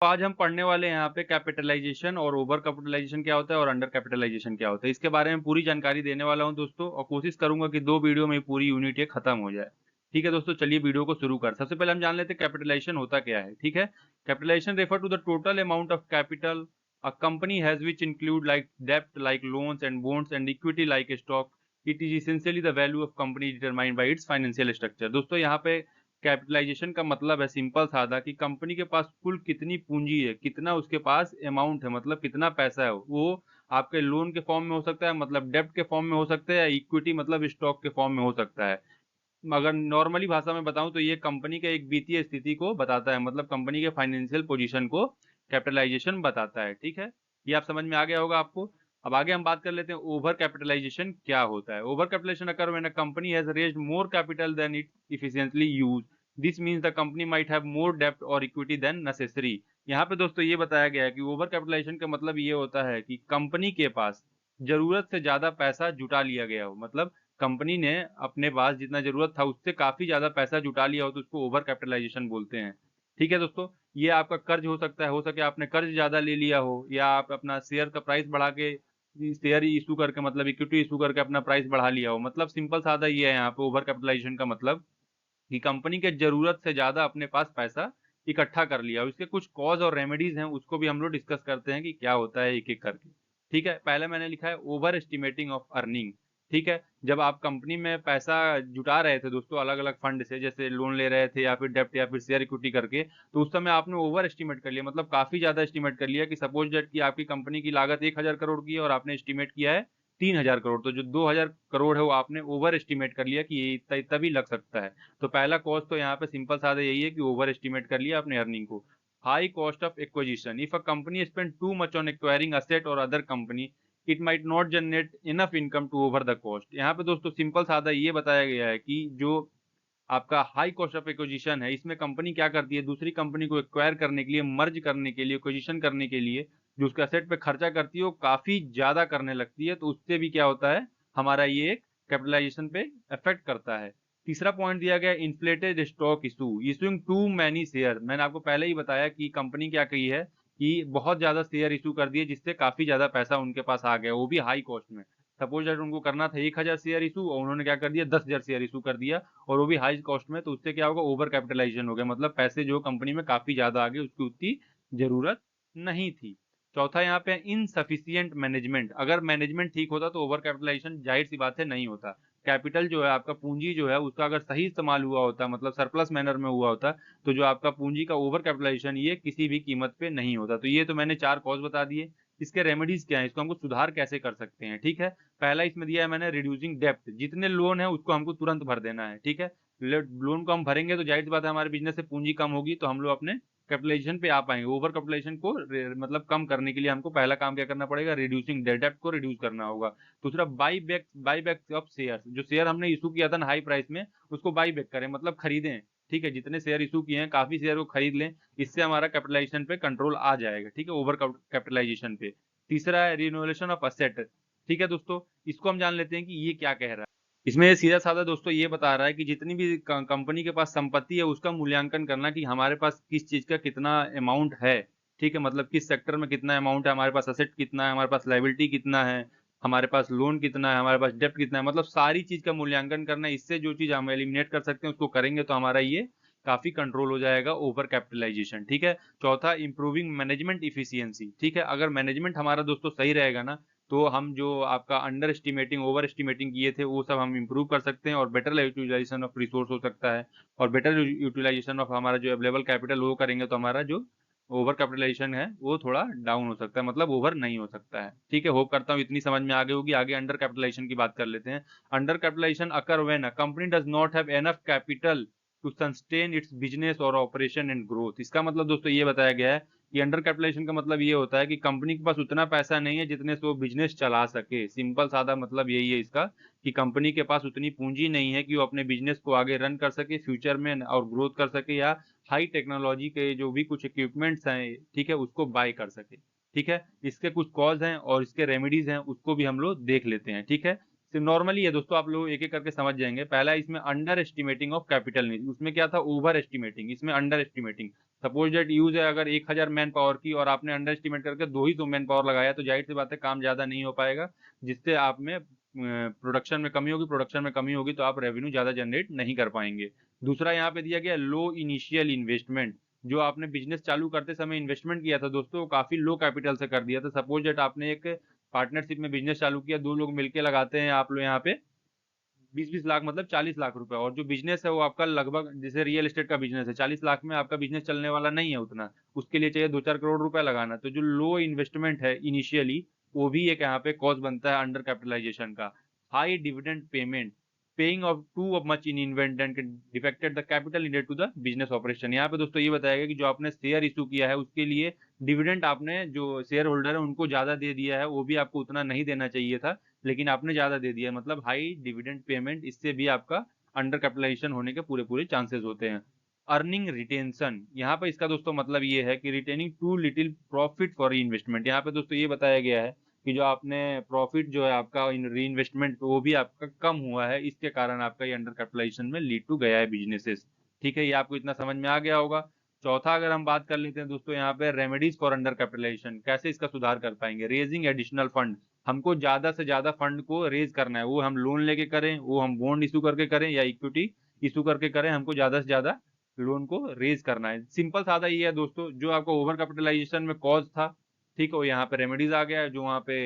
तो आज हम पढ़ने वाले हैं यहाँ पे कैपिटलाइजेशन और ओवर कैपिटलाइजेशन क्या होता है और अंडर कैपिटलाइजेशन क्या होता है। इसके बारे में पूरी जानकारी देने वाला हूँ दोस्तों, और कोशिश करूंगा कि 2 वीडियो में पूरी यूनिट ये खत्म हो जाए। ठीक है दोस्तों, चलिए वीडियो को शुरू कर। सबसे पहले हम जान लेते हैं कैपिटलाइजेशन होता क्या है। ठीक है, capitalisation refer to the total amount of capital a company has which include like डेप्ट like loans and bonds and equity like stock. It is essentially the value of company determined by its financial structure. दोस्तों यहाँ पे capitalisation का मतलब है simple सादा कि company के पास कुल कितनी पूंजी है, कितना उसके पास अमाउंट है, मतलब कितना पैसा है। वो आपके लोन के फॉर्म में हो सकता है, मतलब डेब्ट के फॉर्म में हो सकता है, या इक्विटी मतलब स्टॉक के फॉर्म में हो सकता है। अगर नॉर्मली भाषा में बताऊं तो ये कंपनी के एक वित्तीय स्थिति को बताता है, मतलब कंपनी के फाइनेंशियल पोजीशन को कैपिटलाइजेशन बताता है। ठीक है, ये आप समझ में आ गया होगा आपको। अब आगे हम बात कर लेते हैं ओवर कैपिटलाइजेशन क्या होता है। Over capitalisation occur when a company has raised more capital than it efficiently use. This means the company might have more डेब्ट और इक्विटी देन नेसेसरी। यहाँ पे दोस्तों ये बताया गया है कि ओवर कैपिटलाइजेशन का मतलब ये होता है कि कंपनी के पास जरूरत से ज्यादा पैसा जुटा लिया गया हो, मतलब कंपनी ने अपने पास जितना जरूरत था उससे काफी ज्यादा पैसा जुटा लिया हो, तो उसको ओवर कैपिटलाइजेशन बोलते हैं। ठीक है दोस्तों, ये आपका कर्ज हो सकता है, हो सके आपने कर्ज ज्यादा ले लिया हो, या आप अपना शेयर का प्राइस बढ़ा के शेयर इशू करके, मतलब इक्विटी इशू करके अपना प्राइस बढ़ा लिया हो। मतलब सिंपल सादा ये है यहाँ पे ओवर कैपिटलाइजेशन का मतलब कि कंपनी के जरूरत से ज्यादा अपने पास पैसा इकट्ठा कर लिया। इसके कुछ कॉज और रेमेडीज हैं, उसको भी हम लोग डिस्कस करते हैं कि क्या होता है एक एक करके। ठीक है, पहले मैंने लिखा है ओवर एस्टिमेटिंग ऑफ अर्निंग। ठीक है, जब आप कंपनी में पैसा जुटा रहे थे दोस्तों अलग अलग फंड से, जैसे लोन ले रहे थे या फिर डेप्ट या फिर शेयर इक्विटी करके, तो उस समय आपने ओवर एस्टिमेट कर लिया, मतलब काफी ज्यादा एस्टिमेट कर लिया। कि सपोज डेट कि आपकी कंपनी की लागत 1,000 करोड़ की है और आपने एस्टिमेट किया है 3,000 करोड़, तो जो 2,000 करोड़ है वो आपने ओवर एस्टिमेट कर लिया कि ये इतना इतना भी लग सकता है। तो पहला कॉस्ट तो यहाँ पे सिंपल सादा यही है कि ओवर एस्टिमेट कर लिया अपने अर्निंग को। High cost of acquisition, if a company spend too much on acquiring asset और other company it might not generate enough income to over the cost. यहाँ पे दोस्तों सिंपल सादा ये बताया गया है कि जो आपका हाई कॉस्ट ऑफ एक्विजिशन है, इसमें कंपनी क्या करती है, दूसरी कंपनी को एक्वायर करने के लिए, मर्ज करने के लिए, एक्विजिशन करने के लिए जो उसके असेट पे खर्चा करती है वो काफी ज्यादा करने लगती है। तो उससे भी क्या होता है, हमारा ये एक कैपिटलाइजेशन पे इफेक्ट करता है। तीसरा पॉइंट दिया गया inflated stock issue, issuing too many share. मैंने आपको पहले ही बताया कि कंपनी क्या कही है कि बहुत ज्यादा शेयर इशू कर दिए, जिससे काफी ज्यादा पैसा उनके पास आ गया, वो भी हाई कॉस्ट में। सपोज दैट उनको करना था 1,000 शेयर इशू और उन्होंने क्या कर दिया, 10,000 शेयर इशू कर दिया, और वो भी हाई कॉस्ट में। तो उससे क्या होगा, ओवर कैपिटलाइजेशन हो गया, मतलब पैसे जो कंपनी में काफी ज्यादा आ गए, उसकी उतनी जरूरत नहीं थी। चौथा यहाँ पे इनसफिशियंट मैनेजमेंट, अगर मैनेजमेंट ठीक होता तो ओवर कैपिटलाइजेशन जाहिर सी बात है नहीं होता। कैपिटल जो है आपका पूंजी जो है उसका अगर सही इस्तेमाल हुआ होता, मतलब सरप्लस मैनर में हुआ होता, तो जो आपका पूंजी का ओवर कैपिटलाइजेशन ये किसी भी कीमत पे नहीं होता। तो ये तो मैंने 4 कॉज बता दिए। इसके रेमेडीज क्या है, इसको हमको सुधार कैसे कर सकते हैं। ठीक है, पहला इसमें दिया है मैंने रिड्यूसिंग डेप्ट, जितने लोन है उसको हमको तुरंत भर देना है। ठीक है, लोन को हम भरेंगे तो जाहिर सी बात है हमारे बिजनेस से पूंजी कम होगी, तो हम लोग अपने कैपिटलाइजेशन पे आ पाएंगे। ओवर कैपिटलाइजेशन को मतलब कम करने के लिए हमको पहला काम क्या करना पड़ेगा, रिड्यूसिंग डेप्ट को रिड्यूस करना होगा। दूसरा बाई बैक ऑफ शेयर, जो शेयर हमने इशू किया था ना हाई प्राइस में, उसको बाई बैक करें, मतलब खरीदें। ठीक है, जितने शेयर इशू किए हैं काफी शेयर को खरीद लें, इससे हमारा कैपिटलाइजेशन पे कंट्रोल आ जाएगा। ठीक है, ओवर कैपिटलाइजेशन पे। तीसरा है रिनोवेशन ऑफ असेट। ठीक है दोस्तों, इसको हम जान लेते हैं कि ये क्या कह रहा है। इसमें सीधा साधा दोस्तों ये बता रहा है कि जितनी भी कंपनी के पास संपत्ति है उसका मूल्यांकन करना, कि हमारे पास किस चीज का कितना अमाउंट है। ठीक है, मतलब किस सेक्टर में कितना अमाउंट है, हमारे पास असेट कितना है, हमारे पास लाइबिलिटी कितना है, हमारे पास लोन कितना है, हमारे पास डेप्ट कितना है, मतलब सारी चीज का मूल्यांकन करना। इससे जो चीज हम एलिमिनेट कर सकते हैं उसको करेंगे तो हमारा ये काफी कंट्रोल हो जाएगा ओवर कैपिटलाइजेशन। ठीक है, चौथा इंप्रूविंग मैनेजमेंट इफिशियंसी। ठीक है, अगर मैनेजमेंट हमारा दोस्तों सही रहेगा ना, तो हम जो आपका अंडर एस्टिमेटिंग ओवर एस्टिमेटिंग किए थे वो सब हम इंप्रूव कर सकते हैं, और बेटर यूटिलाइजेशन ऑफ रिसोर्स हो सकता है। और बेटर यूटिलाइजेशन ऑफ हमारा जो अवेलेबल कैपिटल वो करेंगे तो हमारा जो ओवर कैपिटलाइजेशन है वो थोड़ा डाउन हो सकता है, मतलब ओवर नहीं हो सकता है। ठीक है, होप करता हूँ इतनी समझ में आ गई होगी। आगे अंडर कैपिटलाइजेशन की बात कर लेते हैं। Under capitalisation occur when a company does not have enough capital to sustain its business और ऑपरेशन एंड ग्रोथ। इसका मतलब दोस्तों ये बताया गया है कि अंडर कैपिटलाइजेशन का मतलब ये होता है कि कंपनी के पास उतना पैसा नहीं है जितने से वो बिजनेस चला सके। सिंपल सादा मतलब यही है इसका, कि कंपनी के पास उतनी पूंजी नहीं है कि वो अपने बिजनेस को आगे रन कर सके फ्यूचर में और ग्रोथ कर सके, या हाई टेक्नोलॉजी के जो भी कुछ इक्विपमेंट्स हैं, ठीक है, उसको बाय कर सके। ठीक है, इसके कुछ कॉज हैं और इसके रेमेडीज हैं, उसको भी हम लोग देख लेते हैं। ठीक है, सिर्फ नॉर्मली है दोस्तों, आप लोग एक एक करके समझ जाएंगे। पहला इसमें under estimating of capital need, उसमें क्या था ओवर एस्टिमेटिंग, इसमें under estimating. Suppose that use है अगर 1000 मैन पावर की और आपने अंडर एस्टिमेट करके 200 मैन पावर लगाया, तो जाहिर सी बात है काम ज्यादा नहीं हो पाएगा, जिससे आप में प्रोडक्शन में कमी होगी, प्रोडक्शन में कमी होगी तो आप रेवेन्यू ज्यादा जनरेट नहीं कर पाएंगे। दूसरा यहाँ पे दिया गया लो इनिशियल इन्वेस्टमेंट। जो आपने बिजनेस चालू करते समय इन्वेस्टमेंट किया था दोस्तों, वो काफी लो कैपिटल से कर दिया था। सपोज दैट आपने एक पार्टनरशिप में बिजनेस चालू किया, 2 लोग मिलकर लगाते हैं आप लोग यहाँ पे 20-20 लाख, मतलब 40 लाख रुपए, और जो बिजनेस है वो आपका लगभग, जैसे रियल एस्टेट का बिजनेस है, 40 लाख में आपका बिजनेस चलने वाला नहीं है उतना, उसके लिए चाहिए 2-4 करोड़ रुपए लगाना। तो जो लो इन्वेस्टमेंट है इनिशियली, वो भी एक यहाँ पे कॉज बनता है अंडर कैपिटलाइजेशन का। High dividend payment, paying off too much in invent defected the capital needed to the business operation. यहाँ पे दोस्तों ये बताया गया कि जो आपने शेयर इशू किया है उसके लिए डिविडेंड आपने जो शेयर होल्डर है उनको ज्यादा दे दिया है, वो भी आपको उतना नहीं देना चाहिए था, लेकिन आपने ज्यादा दे दिया है, मतलब हाई डिविडेंड पेमेंट, इससे भी आपका अंडर कैपिटलाइजेशन होने के पूरे पूरे चांसेस होते हैं। अर्निंग रिटेंशन, यहाँ पे इसका दोस्तों मतलब ये है कि retaining too little profit for investment. यहाँ पे दोस्तों ये बताया गया है कि जो आपने प्रॉफिट जो है आपका इन री इन्वेस्टमेंट वो भी आपका कम हुआ है, इसके कारण आपका ये अंडर कैपिटलाइजेशन में लीड टू गया है बिजनेसेस। ठीक है, ये आपको इतना समझ में आ गया होगा। चौथा अगर हम बात कर लेते हैं दोस्तों यहाँ पे रेमेडीज फॉर अंडर कैपिटलाइजेशन, कैसे इसका सुधार कर पाएंगे। रेजिंग एडिशनल फंड, हमको ज्यादा से ज्यादा फंड को रेज करना है, वो हम लोन लेके करें, वो हम बॉन्ड इशू करके करें या इक्विटी इशू करके करें, हमको ज्यादा से ज्यादा लोन को रेज करना है। सिंपल सादा ये है दोस्तों, जो आपको ओवर कैपिटलाइजेशन में कॉज था, ठीक है, वो यहाँ पे रेमेडीज आ गया है, जो वहाँ पे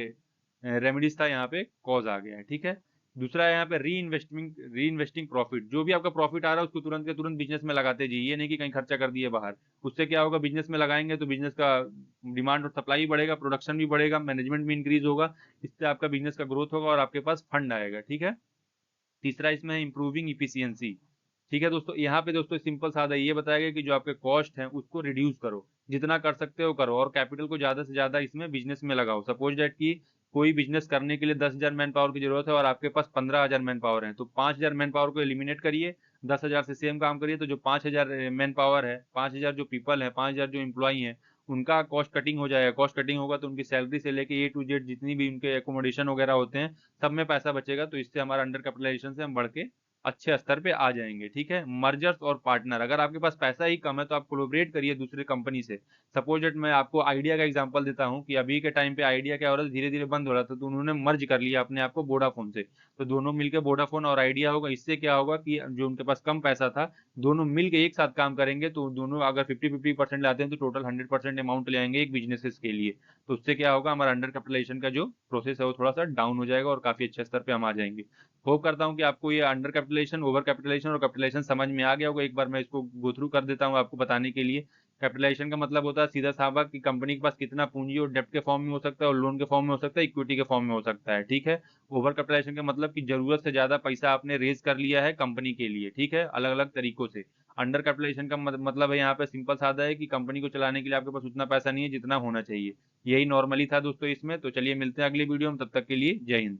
रेमेडीज था यहाँ पे कॉज आ गया है। ठीक है, दूसरा है यहाँ पे री इन्वेस्टिंग प्रॉफिट, जो भी आपका प्रॉफिट आ रहा है उसको तुरंत के तुरंत बिजनेस में लगाते जाइए, ये नहीं कि कहीं खर्चा कर दिए बाहर। उससे क्या होगा, बिजनेस में लगाएंगे तो बिजनेस का डिमांड और सप्लाई बढ़ेगा, प्रोडक्शन भी बढ़ेगा, मैनेजमेंट भी इंक्रीज होगा, इससे आपका बिजनेस का ग्रोथ होगा और आपके पास फंड आएगा। ठीक है, तीसरा इसमें है इंप्रूविंग इफिशियंसी। ठीक है दोस्तों, यहाँ पे दोस्तों सिंपल सादा ये बताया गया कि जो आपके कॉस्ट हैं उसको रिड्यूस करो, जितना कर सकते हो करो, और कैपिटल को ज्यादा से ज्यादा इसमें बिजनेस में लगाओ। सपोज दैट कि कोई बिजनेस करने के लिए 10,000 मैन पावर की जरूरत है और आपके पास 15,000 मैन पावर है, तो 5,000 मैन पावर को एलिमिनेट करिए, 10,000 से सेम काम करिए, तो जो 5,000 मैन पावर है, 5,000 जो पीपल है, 5,000 जो एम्प्लॉई है, उनका कॉस्ट कटिंग हो जाएगा। कॉस्ट कटिंग होगा तो उनकी सैलरी से लेके A to Z जितनी भी उनके एकोमोडेशन वगैरह होते हैं, सब में पैसा बचेगा, तो इससे हमारा अंडर कैपिटलाइजेशन से हम बढ़ के अच्छे स्तर पे आ जाएंगे। ठीक है, मर्जर्स और पार्टनर, अगर आपके पास पैसा ही कम है तो आप कोलैबोरेट करिए दूसरे कंपनी से। सपोज दैट मैं आपको आइडिया का एग्जांपल देता हूं कि अभी के टाइम पे आइडिया क्या हो रहा है, धीरे धीरे बंद हो रहा था, तो उन्होंने मर्ज कर लिया अपने आप को वोडाफोन से, तो दोनों मिलकर वोडाफोन और आइडिया होगा। इससे क्या होगा कि जो उनके पास कम पैसा था, दोनों मिलकर एक साथ काम करेंगे, तो दोनों अगर 50-50% लाते हैं तो टोटल 100% अमाउंट ले आएंगे एक बिजनेसेस के लिए। तो उससे क्या होगा, हमारा अंडर कैपिटलाइजेशन का जो प्रोसेस है वो थोड़ा सा डाउन हो जाएगा और काफी अच्छे स्तर पे हम आ जाएंगे। होप करता हूँ कि आपको ये अंडर कैपिटलाइजेशन, ओवर कैपिटलाइजेशन और कैपिटलाइजेशन समझ में आ गया होगा। एक बार मैं इसको गो थ्रू कर देता हूँ आपको बताने के लिए। कैपिटलाइजेशन का मतलब होता है सीधा साधा कि कंपनी के पास कितना पूंजी और डेब्ट के फॉर्म में हो सकता है, और लोन के फॉर्म में हो सकता है, इक्विटी के फॉर्म में हो सकता है। ठीक है, ओवर कैपिटलाइजेशन का मतलब कि जरूरत से ज्यादा पैसा आपने रेज कर लिया है कंपनी के लिए, ठीक है, अलग अलग तरीकों से। अंडर कैपिटलाइजेशन का मतलब है यहाँ पे सिंपल साधा है कि कंपनी को चलाने के लिए आपके पास उतना पैसा नहीं है जितना होना चाहिए। यही नॉर्मली था दोस्तों इसमें। तो चलिए मिलते हैं अगली वीडियो में, तब तक के लिए जय हिंद।